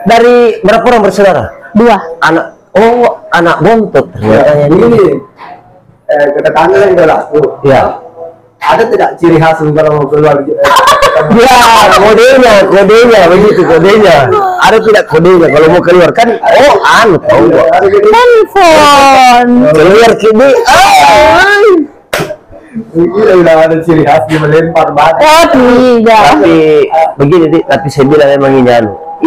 Dari berapa orang bersaudara? 2. Anak bontot ternyata ini. Ketetangga yang udah laku. Ya. Ada tidak ciri khas kalau mau keluar? Ya, kodenya begitu kodenya. Ada tidak kodenya kalau mau keluar kan? Tahu nggak? Handphone. Keluar kini. Mungkin udah ada ciri khas di melempar batu. Tidak. Tapi begini, tapi saya bilang memang ini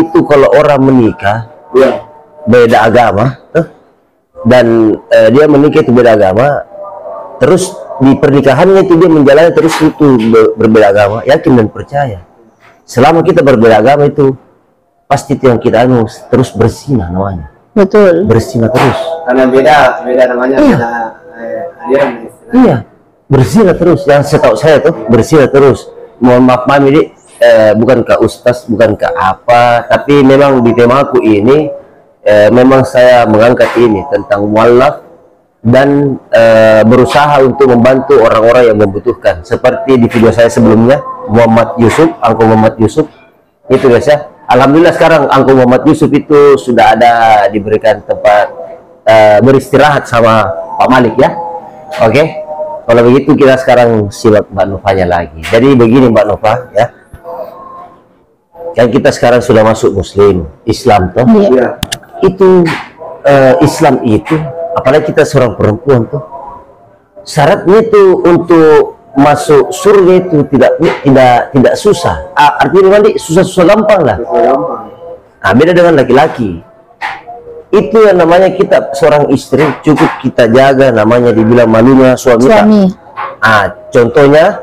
itu kalau orang menikah, Iya. beda agama, dan dia menikah itu beda agama, terus di pernikahannya itu dia menjalani terus itu berbeda agama, yakin dan percaya. Selama kita berbeda agama itu pasti itu yang kita terus berzina namanya. Betul. Berzina terus. Karena beda namanya. Iya. Aliran. Iya, berzina terus. Yang setahu saya tuh berzina terus. Mohon maaf mami, bukan ke ustaz, bukan ke apa, tapi memang di temaku ini memang saya mengangkat ini tentang mualaf dan berusaha untuk membantu orang-orang yang membutuhkan. Seperti di video saya sebelumnya, Muhammad Yusuf, Angko Muhammad Yusuf, itu guys ya. Alhamdulillah sekarang Angko Muhammad Yusuf itu sudah ada diberikan tempat beristirahat sama Pak Malik ya. Oke, kalau begitu kita sekarang simak Mbak Novanya lagi. Jadi begini Mbak Nova ya, kan kita sekarang sudah masuk Muslim, Islam toh. Iya. Itu Islam itu, apalagi kita seorang perempuan tuh, syaratnya itu untuk masuk surga itu tidak susah. Artinya nanti susah gampang lah. Gampang. Nah, beda dengan laki-laki. Itu yang namanya kita seorang istri cukup kita jaga, namanya dibilang malunya suami. Contohnya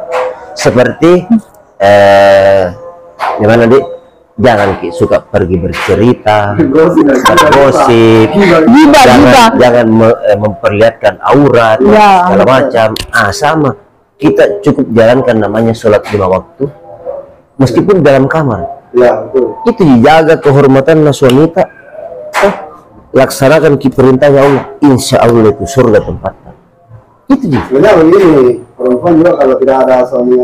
seperti gimana Dik? Jangan suka pergi bercerita, gosip, jangan memperlihatkan aurat, segala macam. Sama, kita cukup jalankan namanya sholat 5 waktu, meskipun dalam kamar. Ya, betul. Itu dijaga kehormatan wanita. Laksanakan perintahnya Allah, insya Allah itu surga tempatnya. Itu dia. Sebenarnya begini, perempuan juga kalau tidak ada suami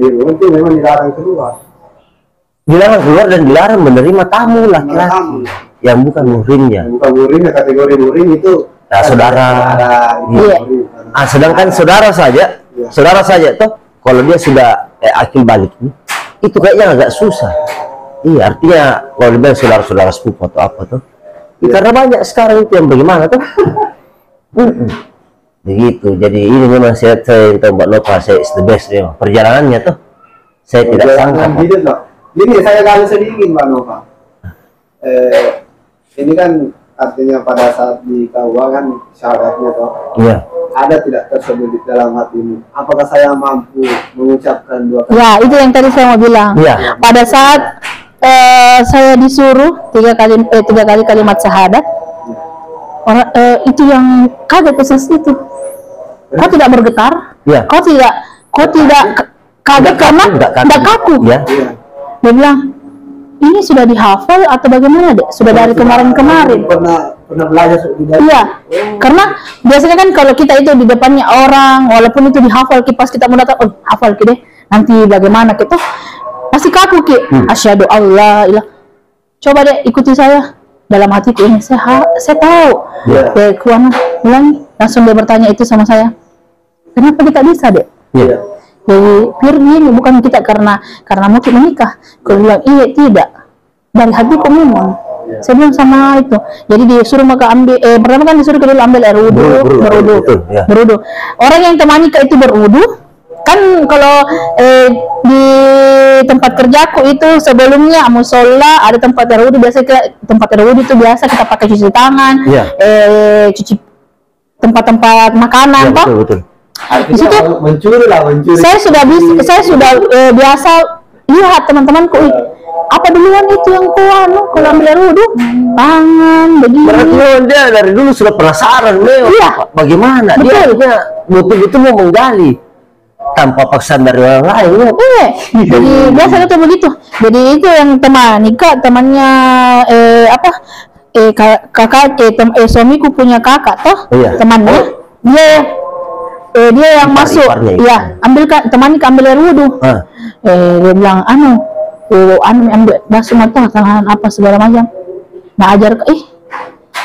di rumah itu memang dilarang keluar. Dilarang keluar dan dilarang menerima tamu laki-laki yang bukan muhrimnya. Bukan muhrimnya, kategori muhrim itu saudara. Iya. Sedangkan saudara saja toh kalau dia sudah akil balik itu kayaknya agak susah. Iya, artinya kalau dia saudara-saudara sepupu atau apa tuh. Karena banyak sekarang itu yang bagaimana tuh. Begitu. Jadi ini memang saya tahu Mbak Nova, saya is the best memang. Perjalanannya tuh saya tidak sangka. Ini saya kali sedikit Mbak Nova. Ini kan artinya pada saat di KUA kan syaratnya toh. Iya. Ada tidak tersebut di dalam hatimu? Apakah saya mampu mengucapkan 2 kali? Ya, itu yang tadi saya mau bilang. Iya. Pada saat saya disuruh 3 kali kalimat syahadat, itu yang kaget proses itu. Kau tidak bergetar? Ya. Kau tidak kaget karena tidak kaku. Ya. Dia bilang, ini sudah dihafal atau bagaimana dek? Sudah dari kemarin-kemarin. Pernah belajar sudah. Iya, karena biasanya kan kalau kita itu di depannya orang, walaupun itu dihafal, pas kita mau datang, hafal deh. Nanti bagaimana kita? Pasti kaku ki. Asyhadu Allah ilah. Coba deh ikuti saya. Dalam hatiku ini saya tahu. Kuana bilang langsung dia bertanya itu sama saya. Kenapa kita bisa deh? Iya. Jadi pure ini bukan kita karena mau kita menikah. Kalau bilang iya tidak. Dari hatiku memang. Saya bilang sama itu. Jadi disuruh maka ambil pertama kan disuruh dulu ambil air wudu, berudu. Orang yang temani itu berudu. Kan kalau di tempat kerjaku itu sebelumnya musola ada tempat air wudu, biasa tempat air wudu itu biasa kita pakai cuci tangan, cuci tempat-tempat makanan, ya, betul. Di situ mencuri. Saya sudah biasa lihat teman-temanku, apa duluan itu yang kalau ambil air wudu, tangan begini. Berarti dia dari dulu sudah penasaran, bagaimana dia betul-betul mau menggali tanpa paksaan dari orang lain. Jadi biasanya tuh begitu. Jadi itu yang temannya kakak suamiku punya kakak toh, temannya dia yang masuk, ambil temani ambil air wudu. Dia bilang anu ambil bakso mata tangan apa segala macam. Nah ajar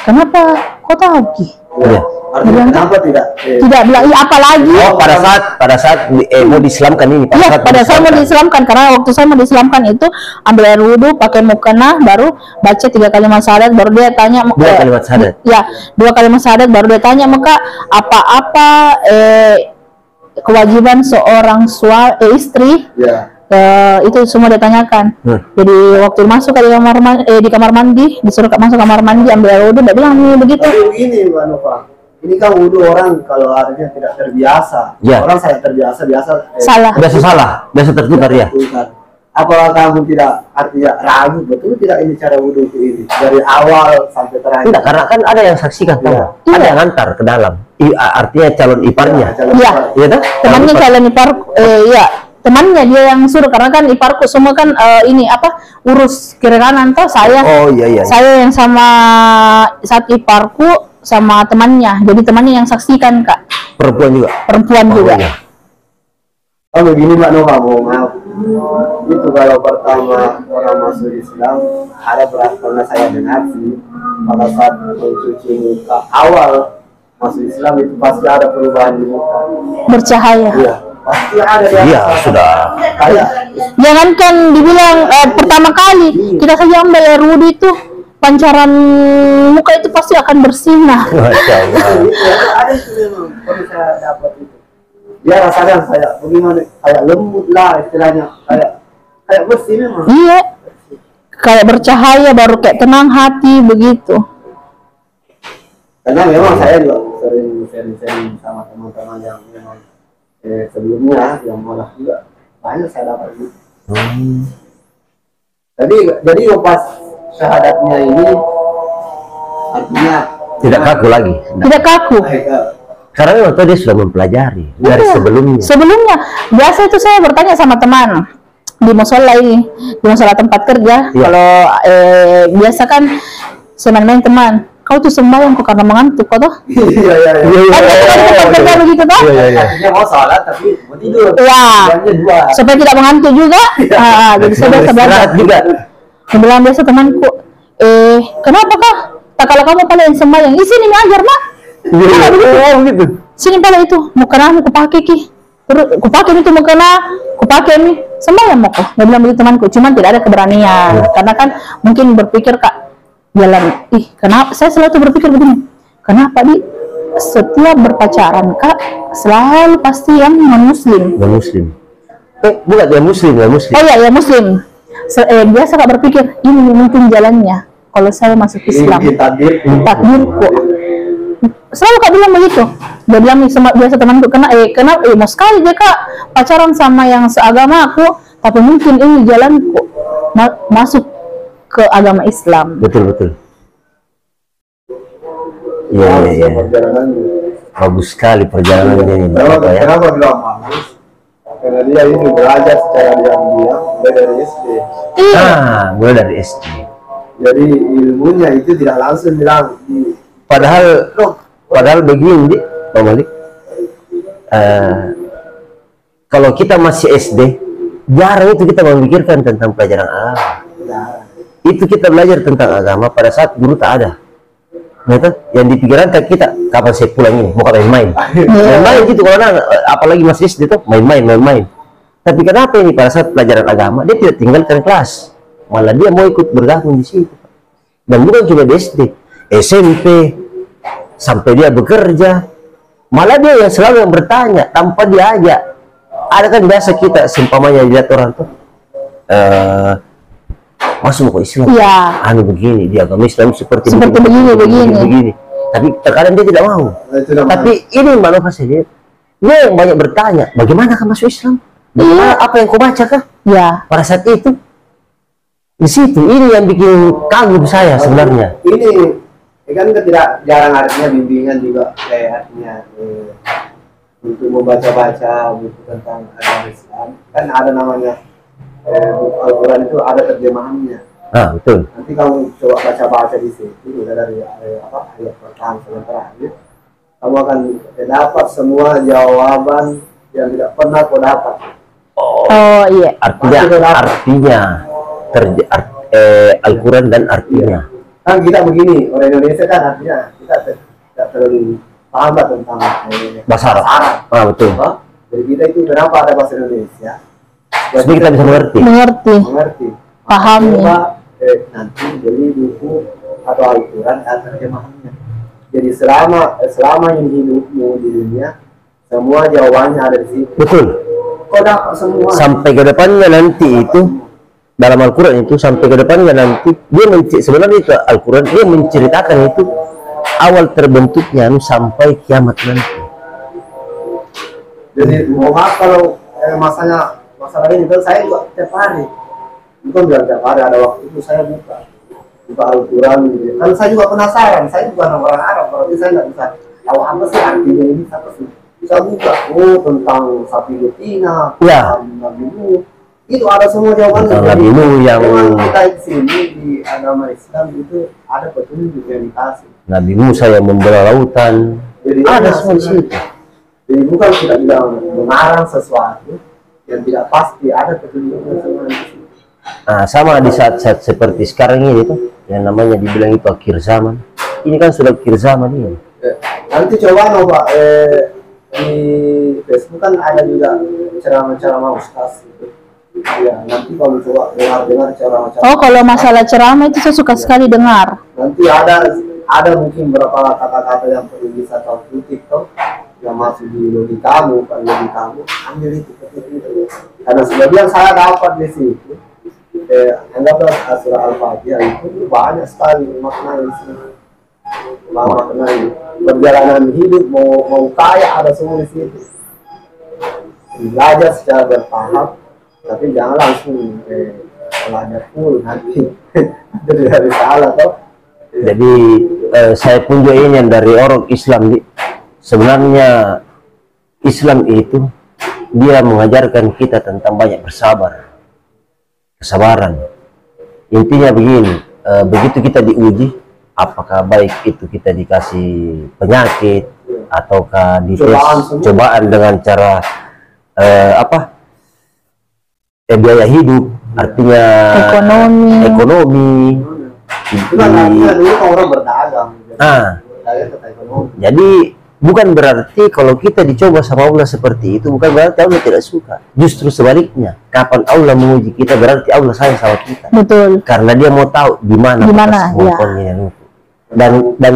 kenapa kau tahu Ki? Iya. Artinya kenapa tidak? Tidak bilang iya apalagi. Oh, pada saat mau diislamkan ini. Iya, pada saat mau diislamkan, karena waktu saya mau diislamkan itu ambil air wudhu, pakai mukena, baru baca 3 kalimat syahadat, baru dia tanya 2 kalimat syahadat. Ya, 2 kalimat syahadat, baru dia tanya maka apa-apa kewajiban seorang istri. Ya. Itu semua ditanyakan. Jadi waktu masuk ke di kamar mandi, disuruh masuk kamar mandi ambil air wudhu, dia bilang nih begitu. Tapi begini Mbak Nova, ini kan wudhu orang kalau artinya tidak terbiasa. Ya. Orang saya terbiasa Salah. Biasa tertukar ya. Bukan. Apakah kamu tidak artinya ragu betul tidak ini cara wudhu ini dari awal sampai terakhir? Tidak, karena kan ada yang saksikan, Iya. ada yang antar ke dalam. Artinya calon iparnya. Iya. Iya kan? Temannya calon ipar, ya temannya dia yang suruh, karena kan iparku semua kan ini apa urus kiri kanan toh saya. Oh iya. Saya yang sama saat iparku sama temannya, jadi temannya yang saksikan Kak. Perempuan juga. Iya. Oh begini Mbak Nova, mohon maaf. Itu kalau pertama orang masuk Islam ada berat karena saya dengar sih pada saat mencuci muka awal masuk Islam itu pasti ada perubahan di muka. Bercahaya. Iya, pasti ada di atas. Iya, sudah. Kayak Jangankan dibilang pertama kali kita saja ambil air wudhu itu pancaran muka itu pasti akan bersinar. Masya Allah. ada itu memang kalau saya dapat itu. Ya rasanya kayak bagaimana, kayak lembut lah istilahnya, kayak bersih memang. Iya, kayak bercahaya, baru kayak tenang hati begitu. Karena memang saya juga sering sama teman-teman yang memang sebelumnya yang malah juga banyak saya dapat gitu. Jadi pas syahadatnya ini artinya Tidak kaku lagi. Tidak kaku. Karena memang dia sudah mempelajari dari Iya. Sebelumnya, biasa itu saya bertanya sama teman di musola ini, di musola tempat kerja. Iya. Kalau biasa kan saya main teman, kau tuh sembahyang kok karena mengantuk kok toh? Iya. Kan tempat kerja begitu toh? Iya. Artinya mau sholat tapi mau tidur. Iya. Tujuannya dua. Supaya tidak mengantuk juga. Jadi saya biasa belajar. Istirahat juga. Saya bilang biasa temanku, kenapa kah? Tak kalau kamu paling sembahyang, sini nih ajar mak. Iya, gitu. Sini pada itu mau kena aku pakai Ki, terus aku pakai itu mau kena aku pakai nih sembahyang mau kok. Dia bilang begitu temanku, cuman tidak ada keberanian karena kan mungkin berpikir Kak jalan kenapa saya selalu berpikir begini, kenapa di setiap berpacaran Kak selalu pasti yang non muslim. Bukan dia muslim. Oh iya ya muslim. Biasa Kak berpikir ini mungkin jalannya kalau saya masuk Islam. Takdirku. Selalu Kak bilang begitu. Dia bilang biasa temanku kenapa mau sekali dia Kak pacaran sama yang seagama aku, tapi mungkin ini jalanku masuk ke agama Islam. Betul. Iya. Bagus sekali perjalanannya ini. Kenapa bilang bagus? Karena dia ini belajar secara diam-diam mulai dari SD. Iya. Mulai dari SD. Jadi ilmunya itu tidak langsung bilang di Padahal begini, Pak Malik, kalau kita masih SD, jarang itu kita memikirkan tentang pelajaran agama. Itu kita belajar tentang agama pada saat guru tak ada. Nah, itu yang dipikiran kita, kapan saya pulang ini, mau main-main. Main-main gitu, kalau apalagi masih SD itu main-main. Tapi kenapa ini pada saat pelajaran agama, dia tidak tinggalkan kelas. Malah dia mau ikut bergabung di situ. Dan bukan cuma di SD, SMP, sampai dia bekerja, malah dia yang selalu yang bertanya tanpa diajak. Ada kan biasa kita seumpamanya lihat orang tuh masuk ke Islam, Iya. Begini di agama Islam seperti begini. Tapi terkadang dia tidak mau. Tapi ini Mbak Nova saja, dia yang banyak bertanya, bagaimana kan masuk Islam? Bagaimana apa yang kau baca kah? Ya. Pada saat itu, di situ ini yang bikin kagum saya sebenarnya. Ini kan tidak jarang artinya bimbingan juga artinya untuk membaca-baca buku tentang agama Islam, kan ada namanya buku Al-Quran itu ada terjemahannya. Betul. Nanti kamu coba baca-baca di situ dari ayat pertama sampai terakhir, kamu akan dapat semua jawaban yang tidak pernah kau dapat. Oh iya. Artinya Al-Quran dan artinya. Kan kita begini, orang Indonesia kan artinya kita tidak terlalu paham lah tentang Bahasa Arab. Ah, betul. Jadi kita itu kenapa ada bahasa Indonesia? Jadi kita bisa mengerti. Mengerti. Pahami. Coba nanti beli buku atau Al-Quran dan terjemahannya. Jadi selama ini hidupmu di dunia, semua jawabannya ada di situ. Betul. Kau dapat semua. Sampai ke depannya nanti itu dalam Al-Quran itu sampai ke depannya nanti dia sebenarnya itu Al-Quran dia menceritakan itu awal terbentuknya sampai kiamat nanti. Jadi maaf kalau masalah ini kan saya juga tiap hari. Bukan bilang tiap hari, ada waktu itu saya buka Al-Quran gitu. Kan saya juga penasaran, saya bukan orang Arab, berarti saya nggak bisa tahu apa sih artinya ini, apa sih. Saya buka, tentang sapi betina, ya. Nabi Nuh, itu ada semua jawabannya. Tentang Nabi Nuh yang kita di sini di agama Islam itu ada petunjuk yang dikasih. Nabi Musa yang membelah lautan, jadi ada semua di situ. Jadi bukan kita bilang mengarang sesuatu yang tidak pasti, ada petunjuknya semua di situ. Nah, sama di saat-saat seperti sekarang ini tuh, yang namanya dibilang itu akhir zaman. Ini kan sudah akhir zaman ini. Nanti coba Pak, di Facebook kan ada juga ceramah-ceramah ustaz gitu. Ya, nanti kalau coba dengar ceramah-ceramah. Oh, kalau masalah ceramah itu saya suka sekali dengar. Nanti ada mungkin beberapa kata-kata yang perlu bisa tahu TikTok yang masuk di logikamu, ambil itu. Karena sebagian saya dapat di situ. Anggaplah surah Al-Fatihah itu banyak sekali makna di sini. Makna ini perjalanan hidup mau kaya ada semua di situ. Belajar secara bertahap, tapi jangan langsung belajar full nanti dari salah toh. Jadi saya pun juga ingin dari orang Islam sebenarnya Islam itu dia mengajarkan kita tentang banyak kesabaran. Intinya begini, begitu kita diuji, apakah baik itu kita dikasih penyakit ataukah cobaan dengan cara biaya hidup, artinya ekonomi. Itu kan artinya dulu orang berdagang. Jadi bukan berarti kalau kita dicoba sama Allah seperti itu, bukan berarti Allah tidak suka. Justru sebaliknya, kapan Allah menguji kita berarti Allah sayang sama kita. Betul. Karena dia mau tahu di mana kemampuannya. Dan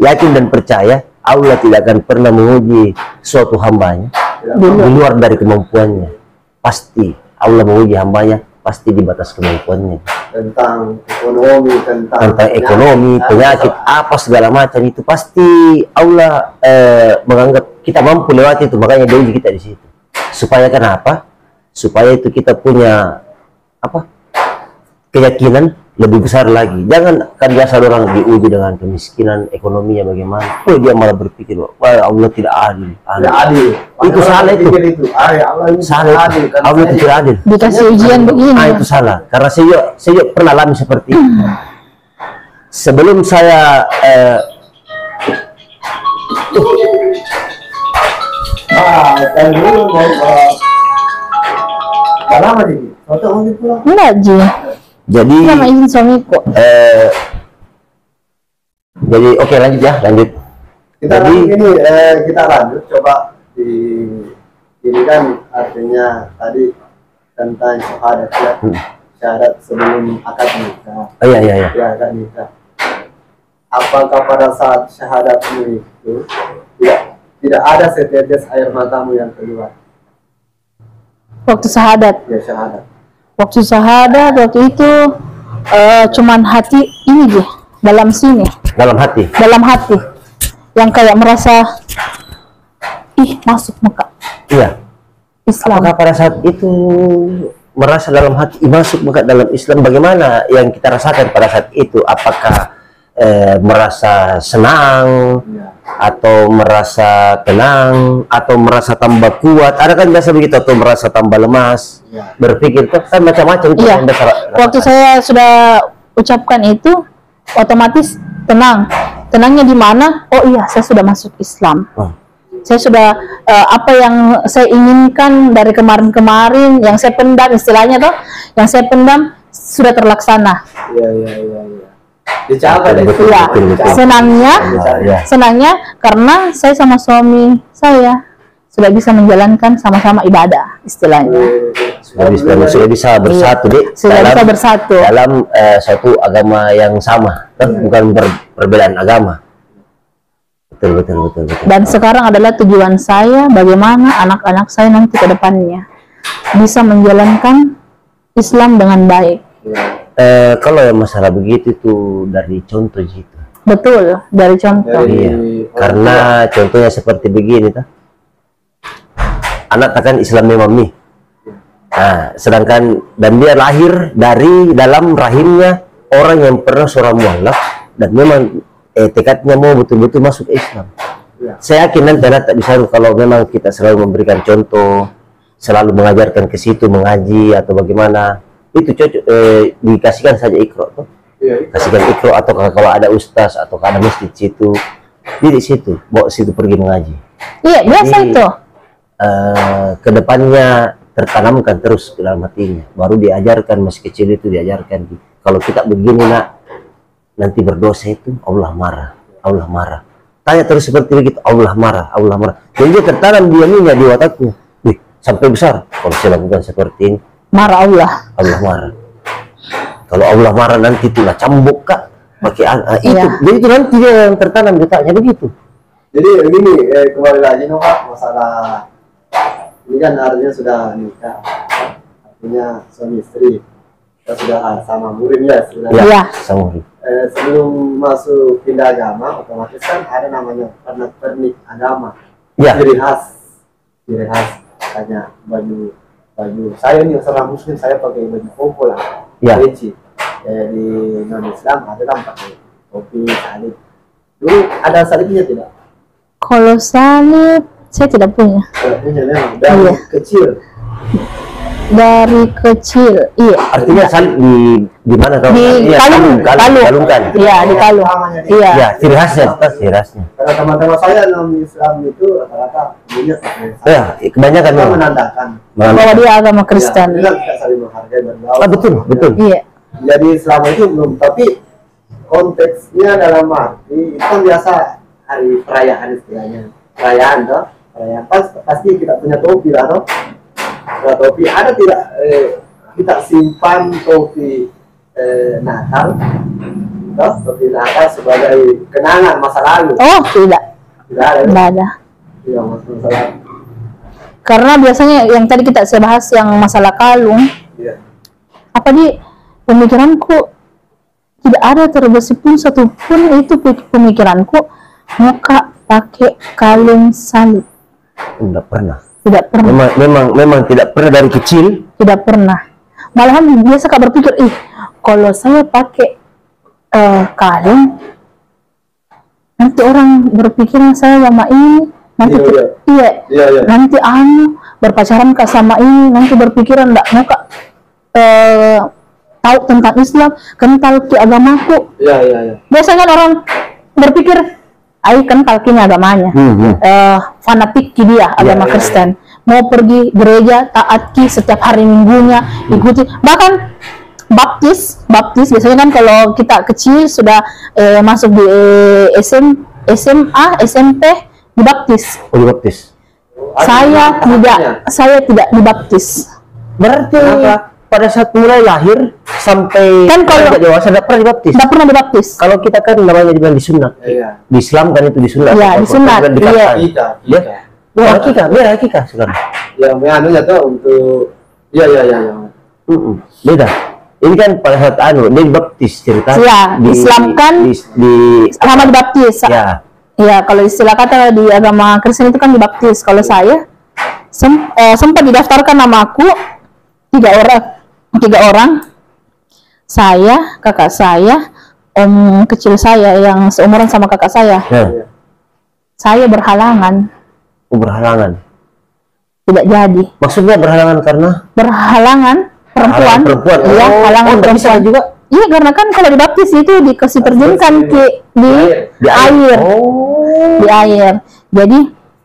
yakin dan percaya Allah tidak akan pernah menguji suatu hambanya di luar dari kemampuannya. Pasti Allah menguji hambanya pasti di batas kemampuannya. Tentang ekonomi, penyakit, apa segala macam itu pasti Allah menganggap kita mampu lewati itu, makanya dia uji kita di situ. Supaya kenapa? Supaya itu kita punya keyakinan lebih besar lagi. Jangan kan biasa orang diuji dengan kemiskinan, ekonominya bagaimana. Dia malah berpikir, wah Allah tidak adil. Itu salah itu. Salah itu. Allah tidak adil. Dikasih ujian begini. Itu salah. Karena saya pernah alami seperti itu. Sebelum saya enggak Ji. Jadi sama izin suamiku. Jadi oke, lanjut. Kita lanjut coba ini kan artinya tadi tentang syahadat ya. Syahadat sebelum akad nikah. Iya. Ya, akad nikah. Apakah pada saat syahadatmu itu tidak ada setetes air matamu yang keluar? Waktu syahadat. Ya, syahadat. Waktu syahadat waktu itu cuman hati ini deh, dalam hati yang kayak merasa masuk Mekah. Iya. Islam. Apakah pada saat itu merasa dalam hati masuk Mekah dalam Islam? Bagaimana yang kita rasakan pada saat itu? Apakah merasa senang atau merasa tenang atau merasa tambah kuat? Ada kan biasa begitu, atau merasa tambah lemas? Berpikir kan macam-macam itu. Iya. Waktu saya sudah ucapkan itu otomatis tenang. Tenangnya di mana? Oh iya, saya sudah masuk Islam. Saya sudah apa yang saya inginkan dari kemarin-kemarin, yang saya pendam istilahnya toh, yang saya pendam sudah terlaksana. Iya. Dicapai deh. Iya, senangnya, senangnya karena saya sama suami saya sudah bisa menjalankan sama-sama ibadah istilahnya. Sudah bisa bersatu deh. Sudah bisa bersatu dalam satu agama yang sama, bukan perbedaan agama. Betul. Dan sekarang adalah tujuan saya bagaimana anak-anak saya nanti ke depannya bisa menjalankan Islam dengan baik. Kalau yang masalah begitu tuh dari contoh gitu. Betul, dari contoh. Iya. Karena contohnya seperti begini tuh. Anak takkan Islam memang nih. Nah, sedangkan dan dia lahir dari dalam rahimnya orang yang pernah seorang mualaf dan memang tekadnya mau betul-betul masuk Islam. Saya yakin nanti anak tak bisa kalau memang kita selalu memberikan contoh, selalu mengajarkan ke situ mengaji atau bagaimana, itu cocok dikasihkan saja ikro tuh. Kasihkan ikro atau kalau ada ustaz atau ada masjid situ, di situ bawa situ pergi mengaji. Iya, biasa itu. Kedepannya tertanamkan terus ke dalam hatinya, baru diajarkan masih kecil itu diajarkan. Kalau kita begini nak, nanti berdosa itu Allah marah. Tanya terus seperti begitu, Allah marah. Jadi dia tertanam diamnya di otaknya. Sampai besar kalau saya lakukan seperti ini, marah Allah marah. Kalau Allah marah nanti itulah cambuk kak pakai itu. Jadi itu nanti dia yang tertanam di otaknya begitu. Jadi begini, kembali lagi Pak, masalah ini kan artinya sudah nikah, artinya suami istri, kita sudah sama murim ya sebenarnya. Iya. Sama murim. Sebelum masuk pindah agama, otomatis kan ada namanya pernik agama. Ya. Ciri khas, hanya baju saya nih seorang muslim, saya pakai baju koko lah. Ya. Di non Islam ada kan pakai topi, salib. Dulu ada salibnya tidak? Kalau salib saya tidak punya. Punya memang dari kecil. Dari kecil, iya. Artinya salib di mana tahu? Di kalungkan. Iya, di kalung. Iya. Ya, ciri khasnya. Karena teman-teman saya non Islam itu rata-rata punya. Ya, kebanyakan memang menandakan Bahwa dia agama Kristen. Ya, kita saling menghargai bergaul. Betul. Iya. Jadi selama itu belum, tapi konteksnya dalam arti itu kan biasa hari perayaan istilahnya. Perayaan toh. Perayaan pasti kita punya topi lah toh. Topi ada tidak kita simpan topi Natal toh, topi Natal sebagai kenangan masa lalu? Oh, tidak ada. Iya, masalah. Karena biasanya yang tadi kita bahas yang masalah kalung, apa di pemikiranku tidak ada terbesit pun satu pun itu pemikiranku muka pakai kalung salib. Tidak pernah. Memang tidak pernah dari kecil. Tidak pernah. Malahan biasa kak berpikir, kalau saya pakai kalung, nanti orang berpikir saya sama ini, nanti nanti berpacaran kak sama ini, nanti berpikiran enggak mau kak tahu tentang Islam, kental ke agamaku. Biasanya orang berpikir kental kini agamanya, fanatik ki dia agama Kristen, mau pergi gereja taat ki setiap hari minggunya ikuti, bahkan baptis biasanya kan kalau kita kecil sudah masuk di SMA SMP dibaptis. Dibaptis. Saya tidak dibaptis. Berarti pada saat mulai lahir sampai kan kalau dewasa tidak pernah dibaptis. Tidak pernah dibaptis. Kalau kita kan namanya juga disunat. Di Islam kan itu disunat. Iya, disunat. Iya. Akikah sekarang. Ya, anunya tuh untuk Beda. Ini kan pada saat dia dibaptis cerita. Iya, Islam kan sama dibaptis. Ya. Iya, kalau istilah kata di agama Kristen itu kan dibaptis. Kalau saya sempat didaftarkan namaku 3 orang, saya, kakak saya, om kecil saya yang seumuran sama kakak saya. Saya berhalangan. Berhalangan. Tidak jadi. Maksudnya berhalangan karena? Berhalangan perempuan. Iya, halangan perempuan juga. Iya, karena kan kalau dibaptis itu dikasih terjunkan di air. Di air. Jadi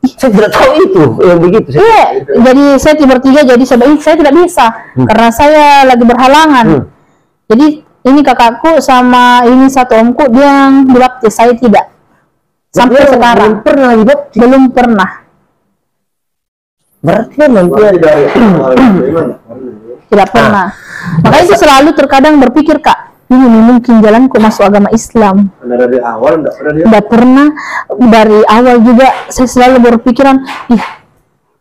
Saya tidak tahu itu yang begitu. Iya, jadi saya bertiga, jadi sebaik saya tidak bisa karena saya lagi berhalangan. Jadi ini kakakku sama ini satu omku dia yang dibaptis, saya tidak. Sampai sekarang belum pernah dibaptis. belum pernah. Berarti memang dia Berarti dari awal bagaimana? Tidak pernah. Makanya itu selalu terkadang berpikir, Kak, ini mungkin jalanku masuk agama Islam. Anda dari awal enggak pernah dia? Tidak pernah. Dari awal juga saya selalu berpikiran, ih,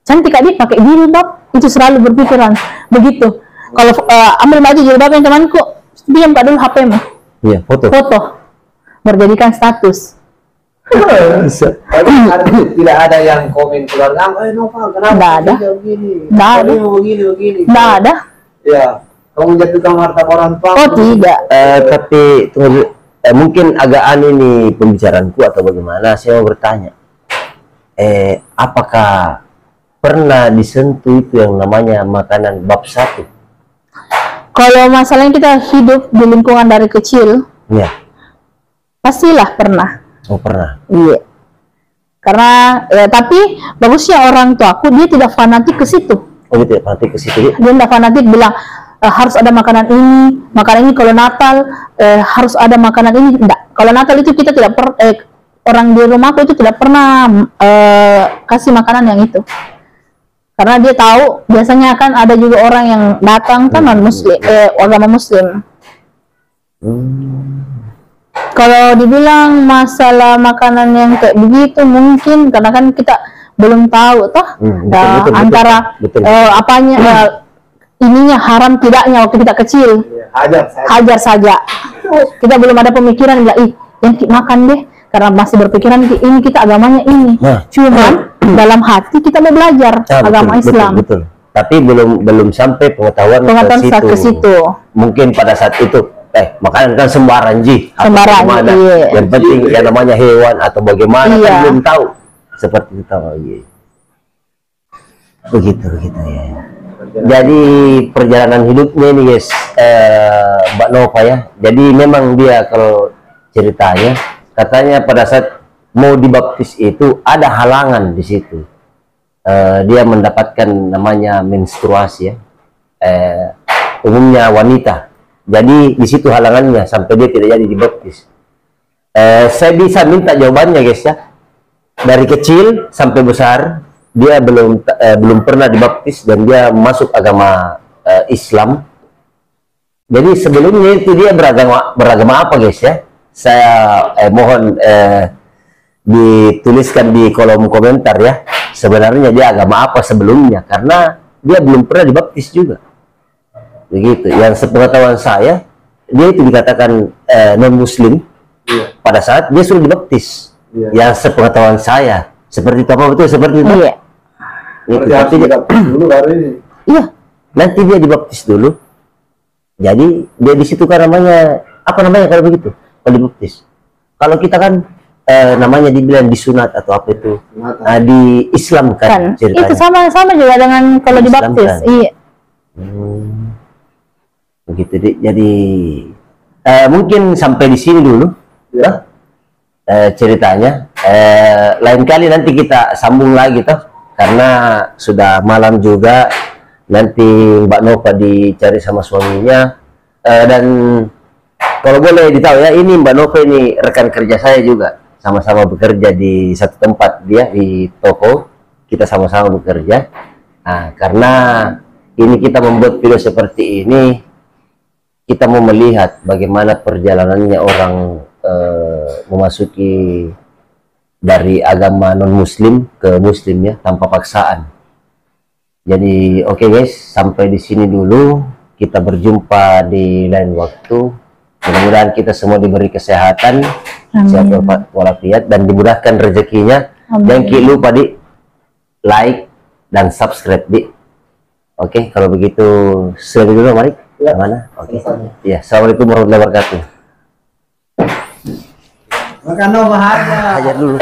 cantik Kak dia pakai jilbab. Itu selalu berpikiran begitu. Kalau ambil baju jilbab yang temanku, diam Kak dulu HP-mu. iya foto. Foto. Berjadikan status. Tapi artinya tidak ada yang komen keluar nama, Nova kenapa Nggak ada. kerja begini? Nggak ada. Begini. Tidak ada. Ya, kamu jatuhkan martabat orang tua. Oh tidak. Tapi tunggu, mungkin agak aneh nih pembicaraanku atau bagaimana, saya mau bertanya, apakah pernah disentuh itu yang namanya makanan bab satu? Kalau masalahnya kita hidup di lingkungan dari kecil, Ya, pastilah pernah. oh pernah. Iya. Karena tapi bagusnya orang tuaku dia tidak fanatik ke situ. Oh gitu ya, nanti ke situ. Dia tidak fanatik bilang harus ada makanan ini kalau Natal harus ada makanan ini. Enggak. Kalau Natal itu kita tidak orang di rumahku itu tidak pernah kasih makanan yang itu. Karena dia tahu biasanya akan ada juga orang yang datang kan non muslim agama muslim. Kalau dibilang masalah makanan yang kayak begitu mungkin karena kan kita belum tahu toh betul, antara betul. Apanya ininya haram tidaknya waktu kita kecil. Hajar saja. Kita belum ada pemikiran bilang ih yang kita makan deh karena masih berpikiran ini kita agamanya ini. Nah. Cuman dalam hati kita mau belajar agama Islam. Betul. Tapi belum sampai pengetahuan ke situ. Mungkin pada saat itu makanan kan sembarang Sembarang, iya. Yang penting yang namanya hewan atau bagaimana Iya. kan belum tahu seperti itu. Iya. Begitu ya. Jadi perjalanan hidupnya ini guys, Mbak Nova ya. Jadi memang dia kalau ceritanya katanya pada saat mau dibaptis itu ada halangan di situ. Dia mendapatkan namanya menstruasi ya. Umumnya wanita. Jadi di situ halangannya sampai dia tidak jadi dibaptis. Saya bisa minta jawabannya guys ya. Dari kecil sampai besar dia belum pernah dibaptis dan dia masuk agama Islam. Jadi sebelumnya itu dia beragama apa guys ya? Saya mohon dituliskan di kolom komentar ya. Sebenarnya dia agama apa sebelumnya karena dia belum pernah dibaptis juga. Begitu. Yang sepengetahuan saya dia itu dikatakan non muslim pada saat dia sudah dibaptis. Yang sepengetahuan saya seperti itu, apa betul seperti itu? Iya. Tapi dulu baru ini. Iya, nanti dia dibaptis dulu. Jadi dia di situ kan namanya apa namanya kalau begitu? Kalau dibaptis. Kalau kita kan namanya dibilang disunat atau apa itu? Nah, di Islam kan ceritanya. Itu sama juga dengan kalau dibaptis. Kan? Iya. Begitu jadi mungkin sampai di sini dulu ya ceritanya. Lain kali nanti kita sambung lagi toh karena sudah malam juga. Nanti Mbak Nova dicari sama suaminya dan kalau boleh ditahu ya, ini Mbak Nova ini rekan kerja saya juga, sama-sama bekerja di satu tempat, dia di toko, kita sama-sama bekerja. Nah, karena ini kita membuat video seperti ini, kita mau melihat bagaimana perjalanannya orang memasuki dari agama non-muslim ke muslim ya, tanpa paksaan. Jadi oke guys, sampai di sini dulu, kita berjumpa di lain waktu. Mudah-mudahan kita semua diberi kesehatan, sehat walafiat dan dimudahkan rezekinya. Jangan lupa di like dan subscribe di. Oke, kalau begitu sudah dulu mari. Ya. Mana? Oke. Ya, assalamualaikum warahmatullahi wabarakatuh. Makan bahagia. Hajar dulu.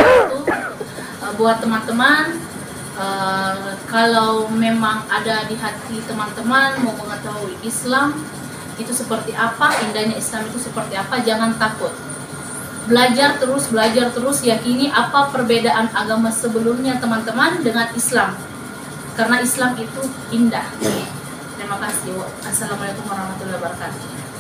Buat teman-teman, kalau memang ada di hati teman-teman mau mengetahui Islam itu seperti apa, indahnya Islam itu seperti apa, jangan takut. belajar terus, yakini apa perbedaan agama sebelumnya teman-teman dengan Islam, karena Islam itu indah. Terima kasih. Assalamualaikum warahmatullahi wabarakatuh.